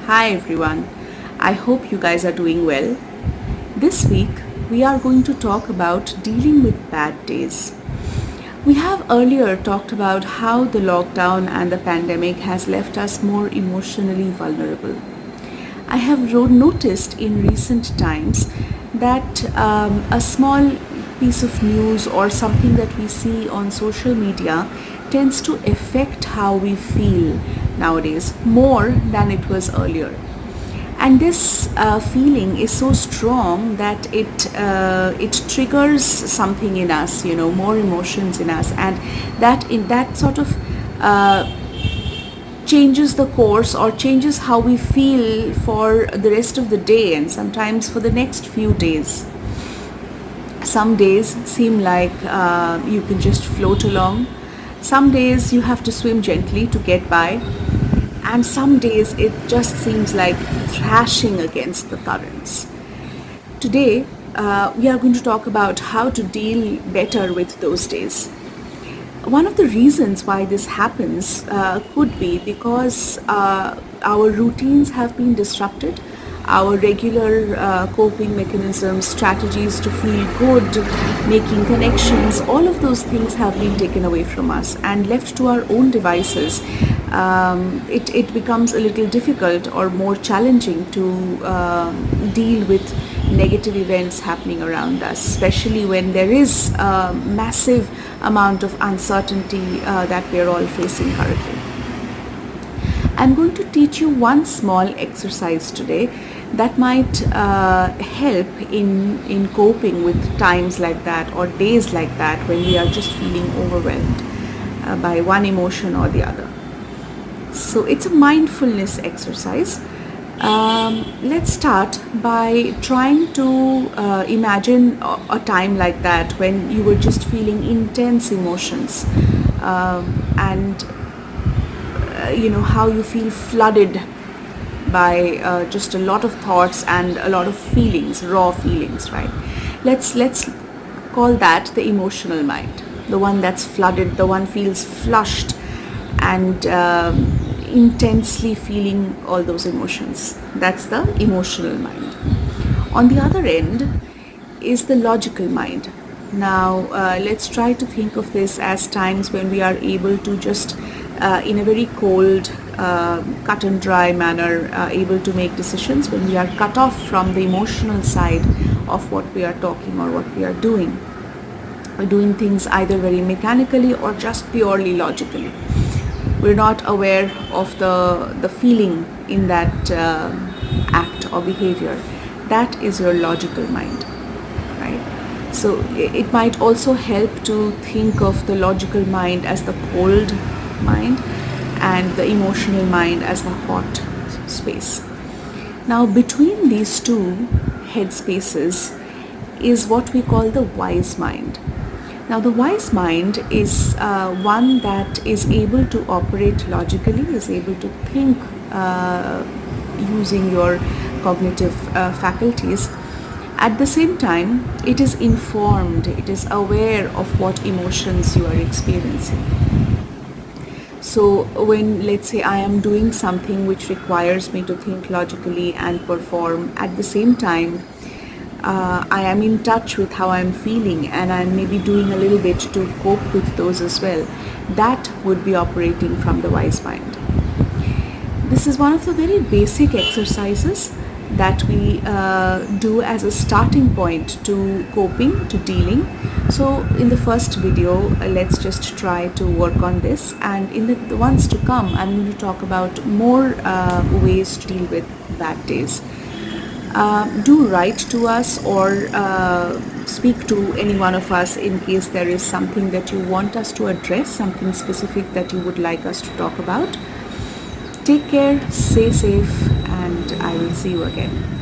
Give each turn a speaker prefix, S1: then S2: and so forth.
S1: Hi everyone, I hope you guys are doing well. This week we are going to talk about dealing with bad days. We have earlier talked about how the lockdown and the pandemic has left us more emotionally vulnerable. I have noticed in recent times that a small piece of news or something that we see on social media tends to affect how we feel nowadays more than it was earlier. And this feeling is so strong that it triggers something in us, more emotions in us, and that sort of uh, changes the course or changes how we feel for the rest of the day and sometimes for the next few days. Some days seem like you can just float along. Some days you have to swim gently to get by. And some days it just seems like thrashing against the currents. Today, we are going to talk about how to deal better with those days. One of the reasons why this happens could be because our routines have been disrupted. Our regular coping mechanisms, strategies to feel good, making connections, all of those things have been taken away from us and left to our own devices. It becomes a little difficult or more challenging to deal with negative events happening around us, especially when there is a massive amount of uncertainty that we're all facing currently. I'm going to teach you one small exercise today that might help in coping with times like that or days like that when we are just feeling overwhelmed by one emotion or the other. So it's a mindfulness exercise. Let's start by trying to imagine a time like that when you were just feeling intense emotions and how you feel flooded by just a lot of thoughts and a lot of feelings, raw feelings, right? Let's call that the emotional mind, the one that's flooded, the one feels flushed and intensely feeling all those emotions. That's the emotional mind. On the other end is the logical mind. Now, let's try to think of this as times when we are able to just, in a very cold, cut and dry manner, able to make decisions when we are cut off from the emotional side of what we are talking or what we are doing. We're doing things either very mechanically or just purely logically. We're not aware of the feeling in that act or behavior. That is your logical mind, right? So it might also help to think of the logical mind as the cold mind and the emotional mind as the hot space. Now, between these two headspaces is what we call the wise mind. Now, the wise mind is one that is able to operate logically, is able to think using your cognitive faculties. At the same time, it is informed, it is aware of what emotions you are experiencing. So when, let's say, I am doing something which requires me to think logically and perform, at the same time, I am in touch with how I'm feeling and I'm maybe doing a little bit to cope with those as well. That would be operating from the wise mind. This is one of the very basic exercises that we do as a starting point to coping, to dealing. So in the first video, let's just try to work on this, and in the ones to come, I'm going to talk about more ways to deal with bad days. Do write to us or speak to any one of us in case there is something that you want us to address, something specific that you would like us to talk about. Take care, stay safe, and I will see you again.